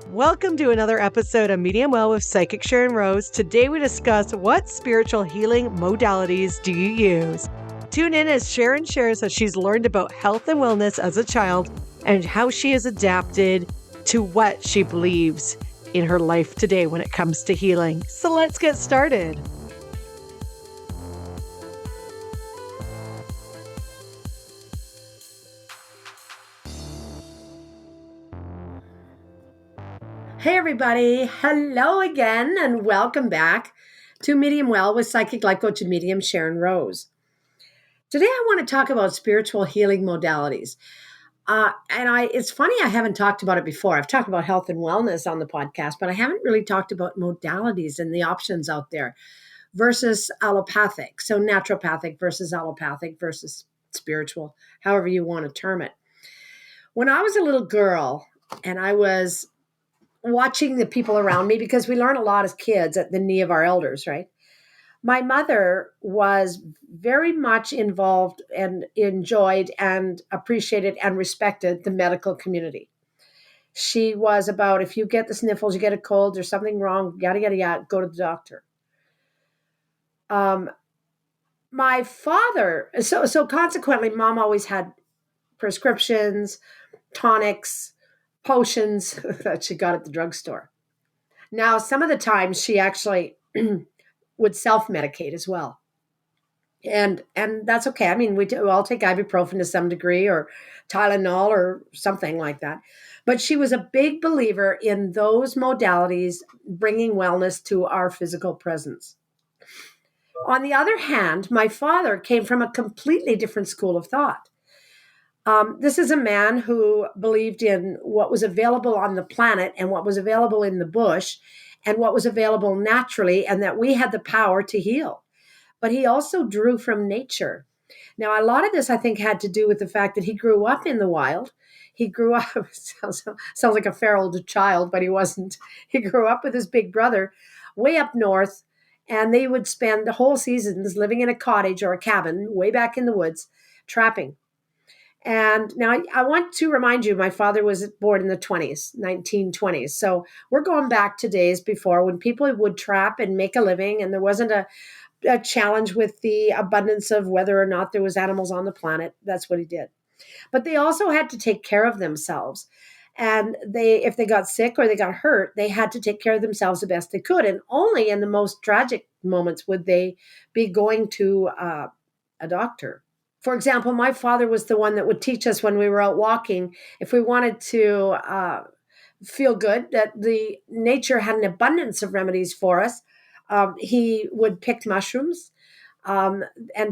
Welcome to another episode of Medium Well with Psychic Sharyn Rose. Today we discuss what spiritual healing modalities do you use? Tune in as Sharyn shares how she's learned about health and wellness as a child and how she has adapted to what she believes in her life today when it comes to healing. So let's get started. Hey everybody, hello again and welcome back to Medium Well with Psychic Life Coach and Medium Sharyn Rose. Today I want to talk about spiritual healing modalities. It's funny I haven't talked about it before. I've talked about health and wellness on the podcast, but I haven't really talked about modalities and the options out there versus allopathic. So naturopathic versus allopathic versus spiritual, however you want to term it. When I was a little girl and I was watching the people around me, because we learn a lot as kids at the knee of our elders, right? My mother was very much involved and enjoyed and appreciated and respected the medical community. She was about, if you get the sniffles, you get a cold, there's something wrong, yada, yada, yada, go to the doctor. My father, so consequently, mom always had prescriptions, tonics, potions that she got at the drugstore. Now, some of the times she actually would self-medicate as well. And that's okay. I mean, we all take ibuprofen to some degree or Tylenol or something like that. But she was a big believer in those modalities bringing wellness to our physical presence. On the other hand, my father came from a completely different school of thought. This is a man who believed in what was available on the planet and what was available in the bush and what was available naturally, and that we had the power to heal. But he also drew from nature. Now, a lot of this, I think, had to do with the fact that he grew up in the wild. He grew up, sounds like a feral child, but he wasn't. He grew up with his big brother way up north, and they would spend the whole seasons living in a cottage or a cabin way back in the woods, trapping. And now I want to remind you, my father was born in the 1920s. So we're going back to days before when people would trap and make a living, and there wasn't a challenge with the abundance of whether or not there was animals on the planet. That's what he did. But they also had to take care of themselves. And if they got sick or they got hurt, they had to take care of themselves the best they could. And only in the most tragic moments would they be going to a doctor. For example, my father was the one that would teach us when we were out walking, if we wanted to feel good, that the nature had an abundance of remedies for us. He would pick mushrooms and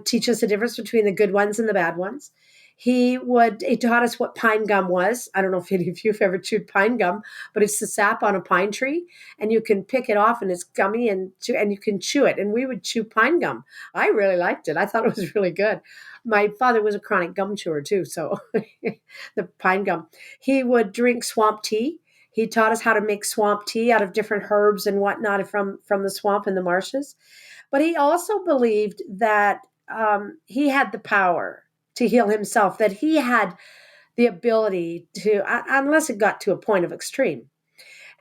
teach us the difference between the good ones and the bad ones. He taught us what pine gum was. I don't know if any of you have ever chewed pine gum, but it's the sap on a pine tree, and you can pick it off, and it's gummy, and you can chew it. And we would chew pine gum. I really liked it. I thought it was really good. My father was a chronic gum chewer too, so the pine gum. He would drink swamp tea. He taught us how to make swamp tea out of different herbs and whatnot from the swamp and the marshes. But he also believed that he had the power to heal himself, that he had the ability to, unless it got to a point of extreme.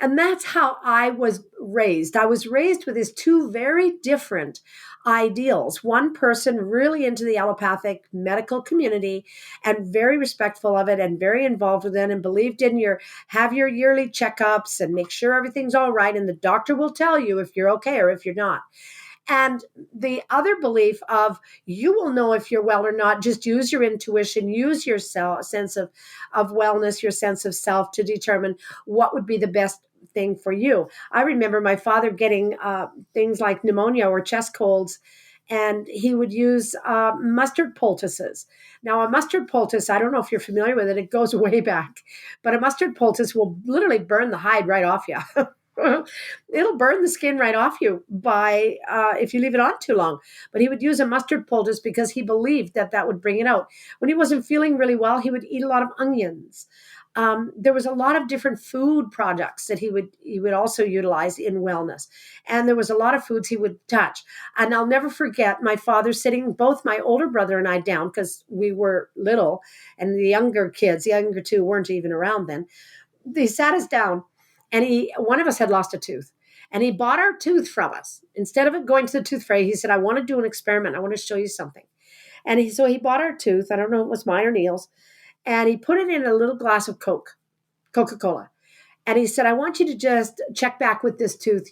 And that's how I was raised. I was raised with these two very different ideals. One person really into the allopathic medical community and very respectful of it and very involved with it and believed in have your yearly checkups and make sure everything's all right. And the doctor will tell you if you're okay or if you're not. And the other belief of you will know if you're well or not, just use your intuition, use your sense of wellness, your sense of self to determine what would be the best thing for you. I remember my father getting things like pneumonia or chest colds, and he would use mustard poultices. Now, a mustard poultice, I don't know if you're familiar with it, it goes way back, but a mustard poultice will literally burn the hide right off you. It'll burn the skin right off you if you leave it on too long. But he would use a mustard poultice because he believed that would bring it out. When he wasn't feeling really well, he would eat a lot of onions. There was a lot of different food products that he would also utilize in wellness. And there was a lot of foods he would touch. And I'll never forget my father sitting both my older brother and I down, because we were little, and the younger two weren't even around then. They sat us down And one of us had lost a tooth. And he bought our tooth from us. Instead of it going to the tooth fairy, he said, I want to do an experiment. I want to show you something. And so he bought our tooth. I don't know if it was mine or Neil's. And he put it in a little glass of Coca-Cola. And he said, I want you to just check back with this tooth,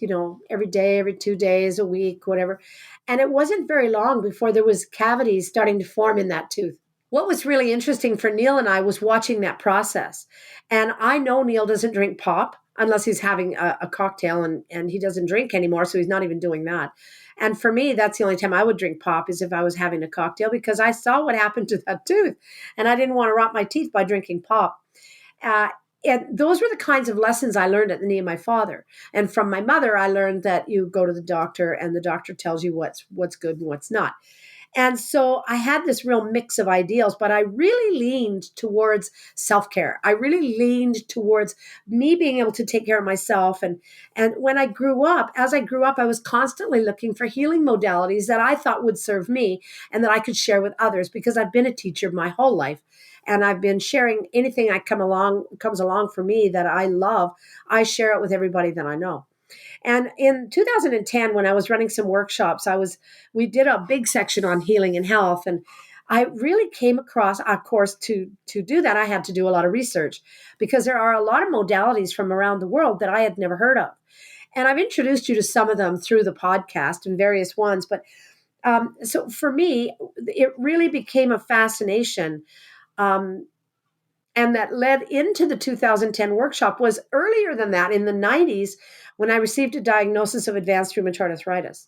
every day, every 2 days, a week, whatever. And it wasn't very long before there was cavities starting to form in that tooth. What was really interesting for Neil and I was watching that process. And I know Neil doesn't drink pop unless he's having a cocktail, and he doesn't drink anymore, so he's not even doing that. And for me, that's the only time I would drink pop is if I was having a cocktail, because I saw what happened to that tooth, and I didn't want to rot my teeth by drinking pop. And those were the kinds of lessons I learned at the knee of my father. And from my mother, I learned that you go to the doctor and the doctor tells you what's good and what's not. And so I had this real mix of ideals, but I really leaned towards self-care. I really leaned towards me being able to take care of myself. And when I grew up, I was constantly looking for healing modalities that I thought would serve me and that I could share with others, because I've been a teacher my whole life. And I've been sharing anything that comes along for me that I love. I share it with everybody that I know. And in 2010, when I was running some workshops, we did a big section on healing and health. And I really came across, of course, to do that, I had to do a lot of research, because there are a lot of modalities from around the world that I had never heard of. And I've introduced you to some of them through the podcast and various ones. But so for me, it really became a fascination. And that led into the 2010 workshop. Was earlier than that, in the 90s, when I received a diagnosis of advanced rheumatoid arthritis.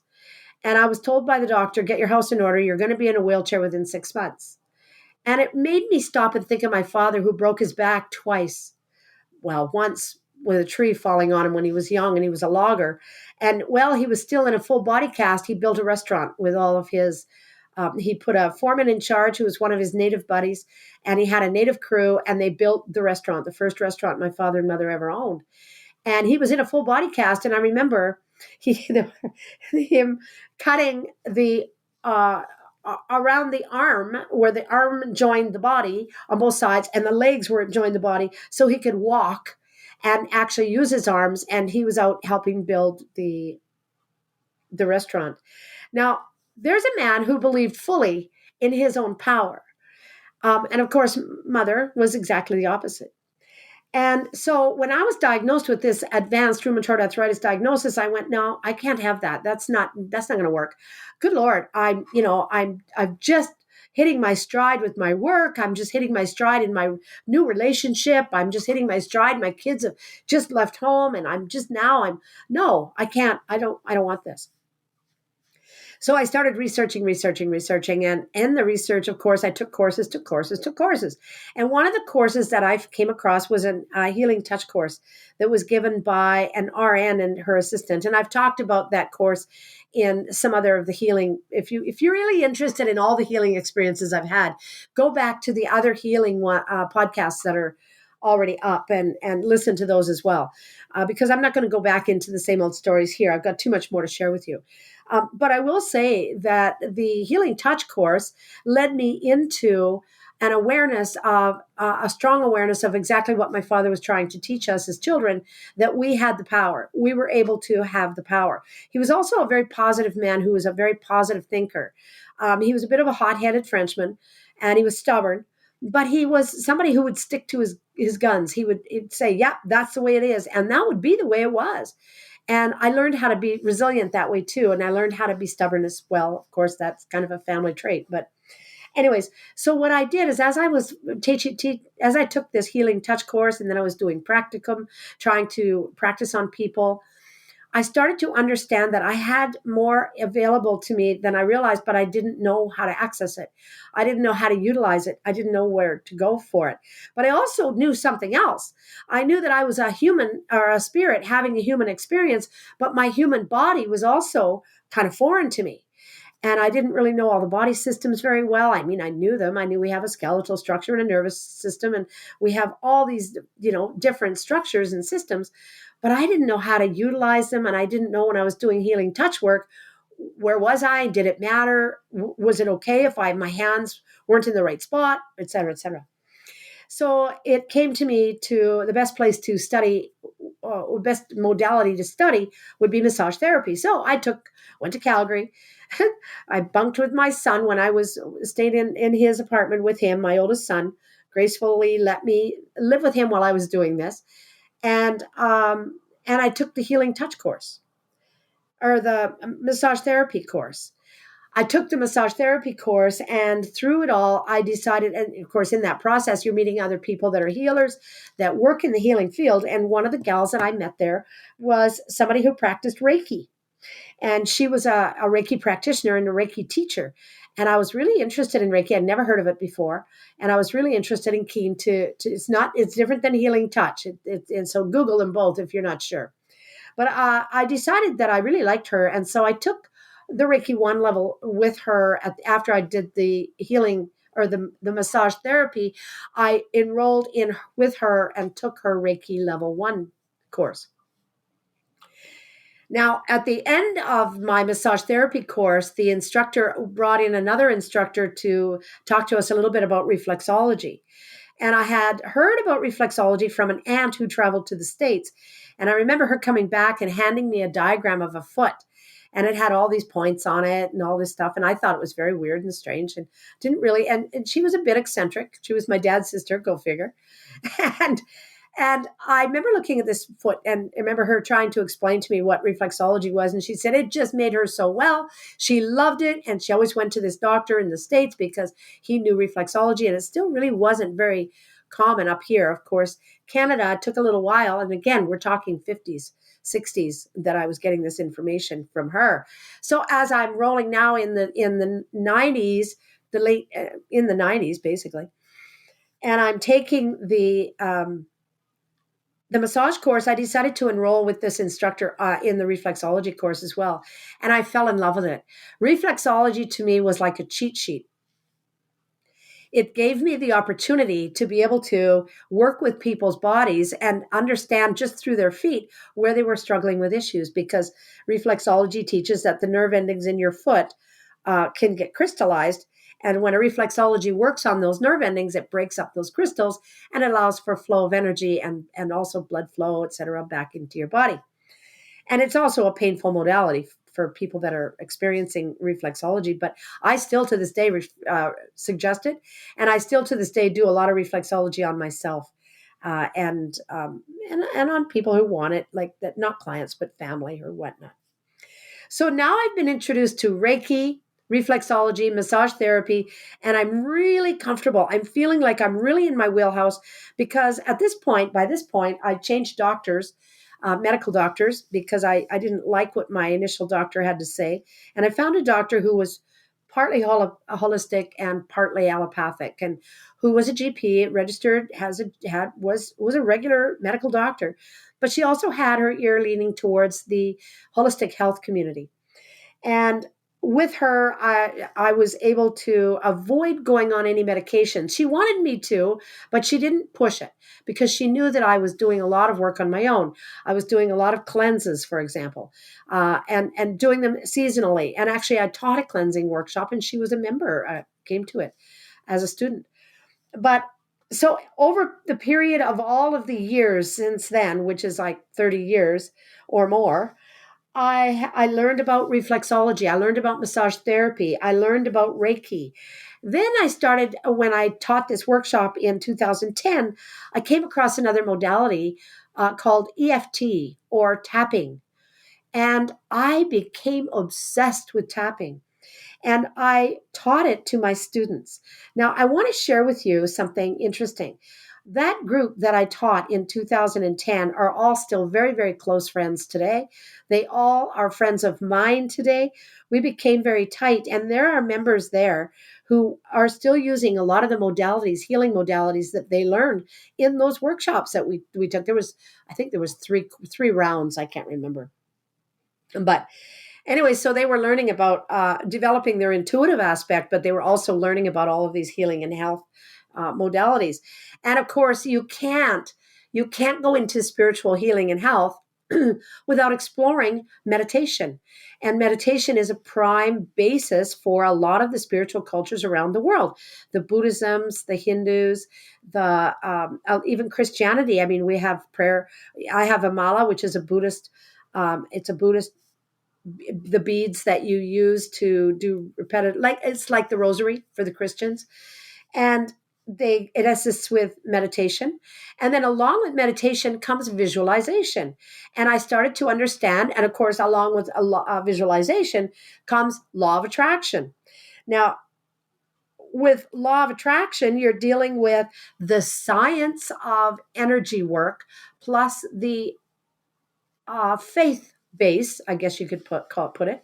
And I was told by the doctor, get your house in order. You're going to be in a wheelchair within 6 months. And it made me stop and think of my father, who broke his back twice. Well, once with a tree falling on him when he was young, and he was a logger. And while he was still in a full body cast, he built a restaurant with all of his he put a foreman in charge who was one of his native buddies, and he had a native crew, and they built the restaurant, the first restaurant my father and mother ever owned. And he was in a full body cast, and I remember him cutting the around the arm, where the arm joined the body on both sides, and the legs were joined the body, so he could walk and actually use his arms. And he was out helping build the restaurant. Now, there's a man who believed fully in his own power. And of course, mother was exactly the opposite. And so when I was diagnosed with this advanced rheumatoid arthritis diagnosis, I went, no, I can't have that. That's not going to work. Good Lord. I'm just hitting my stride with my work. I'm just hitting my stride in my new relationship. I'm just hitting my stride. My kids have just left home, and no, I can't. I don't want this. So I started researching. And in the research, of course, I took courses. And one of the courses that I came across was a healing touch course that was given by an RN and her assistant. And I've talked about that course in some other of the healing. If you're really interested in all the healing experiences I've had, go back to the other healing podcasts that are already up and listen to those as well, because I'm not going to go back into the same old stories here. I've got too much more to share with you. But I will say that the Healing Touch course led me into an awareness of a strong awareness of exactly what my father was trying to teach us as children, that we had the power. We were able to have the power. He was also a very positive man who was a very positive thinker. He was a bit of a hot-headed Frenchman, and he was stubborn, but he was somebody who would stick to his guns. He'd say, yeah, that's the way it is. And that would be the way it was. And I learned how to be resilient that way too. And I learned how to be stubborn as well. Of course, that's kind of a family trait. But anyways, so what I did is, as I was as I took this Healing Touch course, and then I was doing practicum, trying to practice on people, I started to understand that I had more available to me than I realized, but I didn't know how to access it. I didn't know how to utilize it. I didn't know where to go for it. But I also knew something else. I knew that I was a human, or a spirit having a human experience, but my human body was also kind of foreign to me. And I didn't really know all the body systems very well. I mean, I knew them. I knew we have a skeletal structure and a nervous system, and we have all these, different structures and systems, but I didn't know how to utilize them. And I didn't know, when I was doing healing touch work, where was I? Did it matter? Was it okay if my hands weren't in the right spot, et cetera, et cetera? So it came to me to the best place to study best modality to study would be massage therapy. So went to Calgary. I bunked with my son when I stayed in his apartment with him. My oldest son gracefully let me live with him while I was doing this, and I took the healing touch course or the massage therapy course. I took the massage therapy course, and through it all, I decided, and of course, in that process, you're meeting other people that are healers that work in the healing field. And one of the gals that I met there was somebody who practiced Reiki. And she was a Reiki practitioner and a Reiki teacher. And I was really interested in Reiki. I'd never heard of it before. And I was really interested and keen it's different than healing touch. And so Google them both if you're not sure. But I decided that I really liked her. And so I took the Reiki 1 level with her after I did the healing or the massage therapy. I enrolled in with her and took her Reiki level 1 course. Now, at the end of my massage therapy course, the instructor brought in another instructor to talk to us a little bit about reflexology. And I had heard about reflexology from an aunt who traveled to the States. And I remember her coming back and handing me a diagram of a foot. And it had all these points on it and all this stuff. And I thought it was very weird and strange and didn't really. And she was a bit eccentric. She was my dad's sister, go figure. And I remember looking at this foot and I remember her trying to explain to me what reflexology was. And she said it just made her so well. She loved it. And she always went to this doctor in the States because he knew reflexology. And it still really wasn't very common up here. Of course, Canada, it took a little while. And again, we're talking 50s, 60s that I was getting this information from her. So as I'm rolling now in the 90s, in the 90s, basically, and I'm taking the massage course, I decided to enroll with this instructor in the reflexology course as well. And I fell in love with it. Reflexology to me was like a cheat sheet. It gave me the opportunity to be able to work with people's bodies and understand just through their feet where they were struggling with issues, because reflexology teaches that the nerve endings in your foot can get crystallized. And when a reflexology works on those nerve endings, it breaks up those crystals and allows for flow of energy and also blood flow, et cetera, back into your body. And it's also a painful modality for people that are experiencing reflexology. But I still to this day suggest it. And I still to this day do a lot of reflexology on myself and on people who want it, like that, not clients, but family or whatnot. So now I've been introduced to Reiki, reflexology, massage therapy, and I'm really comfortable. I'm feeling like I'm really in my wheelhouse because by this point, I changed doctors, medical doctors, because I didn't like what my initial doctor had to say. And I found a doctor who was partly holistic and partly allopathic, and who was a GP, registered, was a regular medical doctor, but she also had her ear leaning towards the holistic health community. And with her, I was able to avoid going on any medication. She wanted me to, but she didn't push it because she knew that I was doing a lot of work on my own. I was doing a lot of cleanses, for example, and doing them seasonally. And actually, I taught a cleansing workshop, and she was a member, came to it as a student. But so over the period of all of the years since then, which is like 30 years or more, I learned about reflexology. I learned about massage therapy. I learned about Reiki. Then I started, when I taught this workshop in 2010, I came across another modality called EFT, or tapping. And I became obsessed with tapping. And I taught it to my students. Now, I want to share with you something interesting. That group that I taught in 2010 are all still very, very close friends today. They all are friends of mine today. We became very tight, and there are members there who are still using a lot of the modalities, healing modalities that they learned in those workshops that we took. I think there was three rounds. I can't remember. But anyway, so they were learning about developing their intuitive aspect, but they were also learning about all of these healing and health modalities. And of course, you can't go into spiritual healing and health without exploring meditation. And meditation is a prime basis for a lot of the spiritual cultures around the world. The Buddhisms, the Hindus, the even Christianity. I mean, we have prayer. I have a mala, which is a Buddhist. It's a Buddhist, the beads that you use to do repetitive, like it's like the rosary for the Christians, and it assists with meditation. And then along with meditation comes visualization. And I started to understand, and of course along with visualization comes law of attraction. Now, with law of attraction, you're dealing with the science of energy work plus the faith base, I guess you could put it,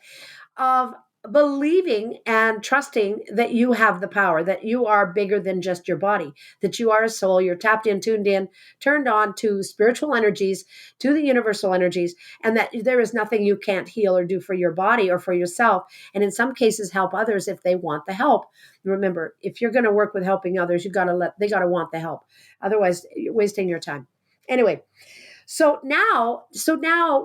of believing and trusting that you have the power, that you are bigger than just your body, that you are a soul, you're tapped in, tuned in, turned on to spiritual energies, to the universal energies, and that there is nothing you can't heal or do for your body or for yourself. And in some cases, help others if they want the help. Remember, if you're going to work with helping others, they got to want the help. Otherwise, you're wasting your time. Anyway, so now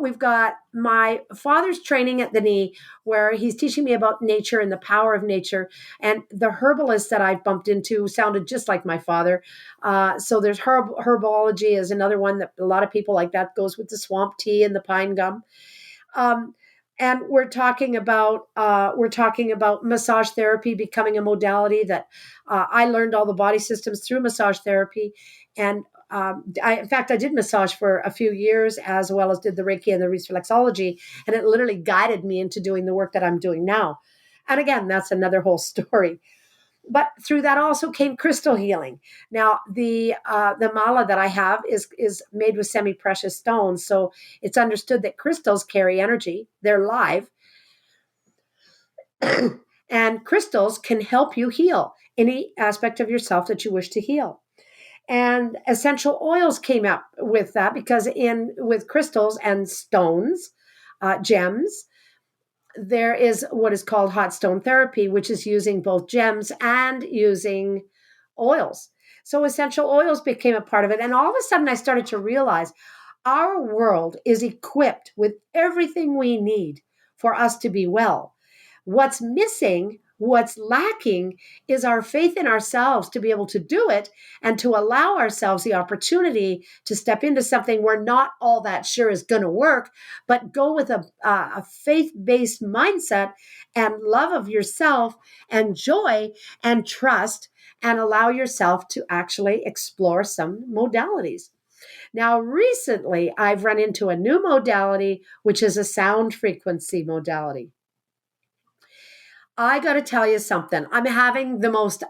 we've got my father's training at the knee, where he's teaching me about nature and the power of nature. And the herbalist that I've bumped into sounded just like my father. So there's herbology is another one that a lot of people like, that goes with the swamp tea and the pine gum. And we're talking about massage therapy becoming a modality that I learned all the body systems through massage therapy. And in fact, I did massage for a few years, as well as did the Reiki and the reflexology, and it literally guided me into doing the work that I'm doing now. And again, that's another whole story. But through that also came crystal healing. Now, the mala that I have is made with semi-precious stones, so it's understood that crystals carry energy. They're live, and crystals can help you heal any aspect of yourself that you wish to heal. And essential oils came up with that, because with crystals and stones, gems, there is what is called hot stone therapy, which is using both gems and using oils. So essential oils became a part of it. And all of a sudden I started to realize our world is equipped with everything we need for us to be well. What's missing, what's lacking, is our faith in ourselves to be able to do it, and to allow ourselves the opportunity to step into something we're not all that sure is going to work, but go with a faith-based mindset and love of yourself and joy and trust, and allow yourself to actually explore some modalities. Now, recently, I've run into a new modality, which is a sound frequency modality. I got to tell you something. I'm having the most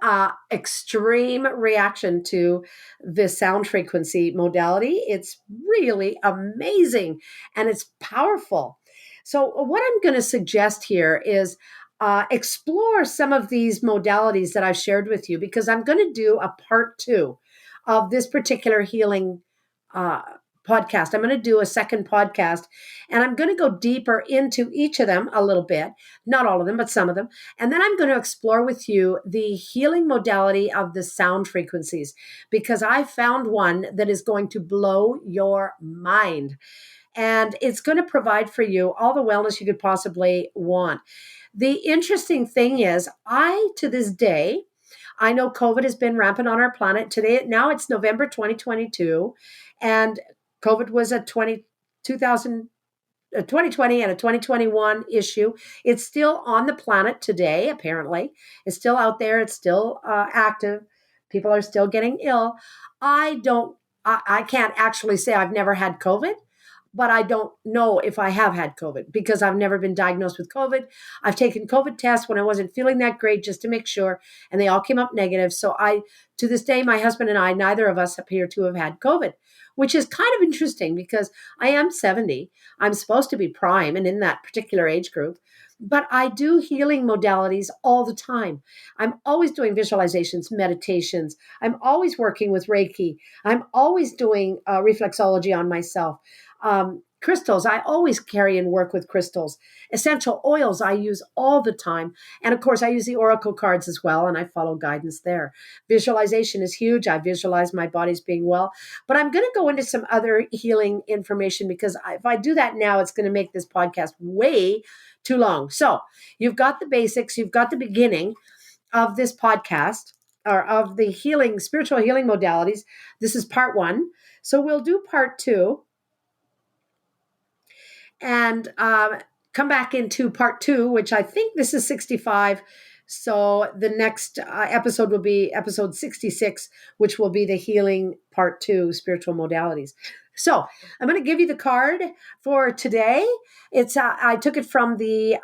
extreme reaction to this sound frequency modality. It's really amazing and it's powerful. So, what I'm going to suggest here is explore some of these modalities that I've shared with you, because I'm going to do a part 2 of this particular healing uh, podcast. I'm going to do a second podcast, and I'm going to go deeper into each of them a little bit, not all of them, but some of them. And then I'm going to explore with you the healing modality of the sound frequencies, because I found one that is going to blow your mind. And it's going to provide for you all the wellness you could possibly want. The interesting thing is, to this day, I know COVID has been rampant on our planet. Now it's November 2022, and COVID was a 2020 and a 2021 issue. It's still on the planet today, apparently. It's still out there. It's still active. People are still getting ill. I can't actually say I've never had COVID, but I don't know if I have had COVID, because I've never been diagnosed with COVID. I've taken COVID tests when I wasn't feeling that great, just to make sure, and they all came up negative. So to this day, my husband and I, neither of us appear to have had COVID, which is kind of interesting, because I am 70. I'm supposed to be prime and in that particular age group, but I do healing modalities all the time. I'm always doing visualizations, meditations. I'm always working with Reiki. I'm always doing reflexology on myself. Crystals, I always carry and work with crystals. Essential oils, I use all the time. And of course, I use the oracle cards as well, and I follow guidance there. Visualization is huge. I visualize my body's being well. But I'm going to go into some other healing information because if I do that now, it's going to make this podcast way too long. So you've got the basics, you've got the beginning of this podcast or of the healing, spiritual healing modalities. This is part 1. So we'll do part 2. And come back into part 2, which I think this is 65. So the next episode will be episode 66, which will be the healing part 2, spiritual modalities. So I'm going to give you the card for today. It's I took it from the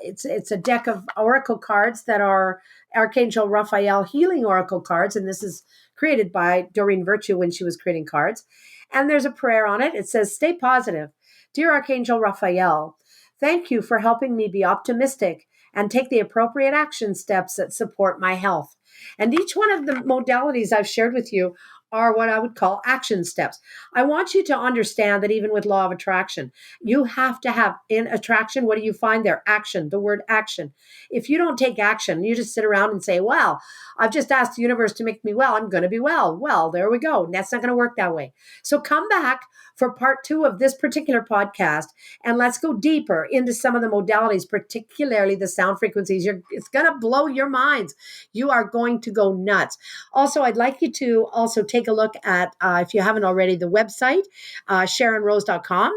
it's a deck of oracle cards that are Archangel Raphael healing oracle cards, and this is created by Doreen Virtue when she was creating cards. And there's a prayer on it. It says, "Stay positive. Dear Archangel Raphael, thank you for helping me be optimistic and take the appropriate action steps that support my health." And each one of the modalities I've shared with you are what I would call action steps. I want you to understand that even with law of attraction, you have to have in attraction, what do you find there? Action, the word action. If you don't take action, you just sit around and say, well, I've just asked the universe to make me well. I'm going to be well. Well, there we go. That's not going to work that way. So come back for part 2 of this particular podcast, and let's go deeper into some of the modalities, particularly the sound frequencies. It's going to blow your minds. You are going to go nuts. Also, I'd like you to also take a look at, if you haven't already, the website, SharynRose.com.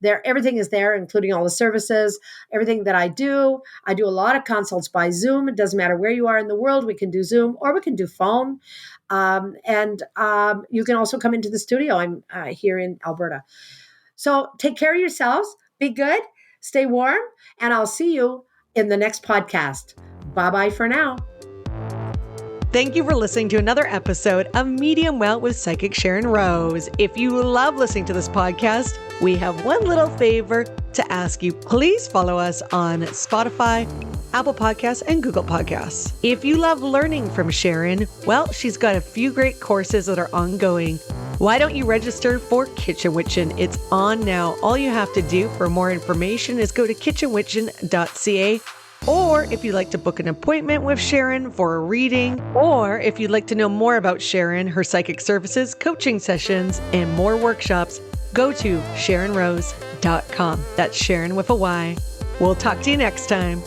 There, everything is there, including all the services, everything that I do. I do a lot of consults by Zoom. It doesn't matter where you are in the world. We can do Zoom or we can do phone. And you can also come into the studio. I'm here in Alberta. So take care of yourselves. Be good. Stay warm. And I'll see you in the next podcast. Bye-bye for now. Thank you for listening to another episode of Medium Well with Psychic Sharyn Rose. If you love listening to this podcast, we have one little favor to ask you. Please follow us on Spotify, Apple Podcasts, and Google Podcasts. If you love learning from Sharyn, well, she's got a few great courses that are ongoing. Why don't you register for Kitchen Witchin'? It's on now. All you have to do for more information is go to kitchenwitchin.ca. Or if you'd like to book an appointment with Sharyn for a reading, or if you'd like to know more about Sharyn, her psychic services, coaching sessions, and more workshops, go to SharynRose.com. That's Sharyn with a Y. We'll talk to you next time.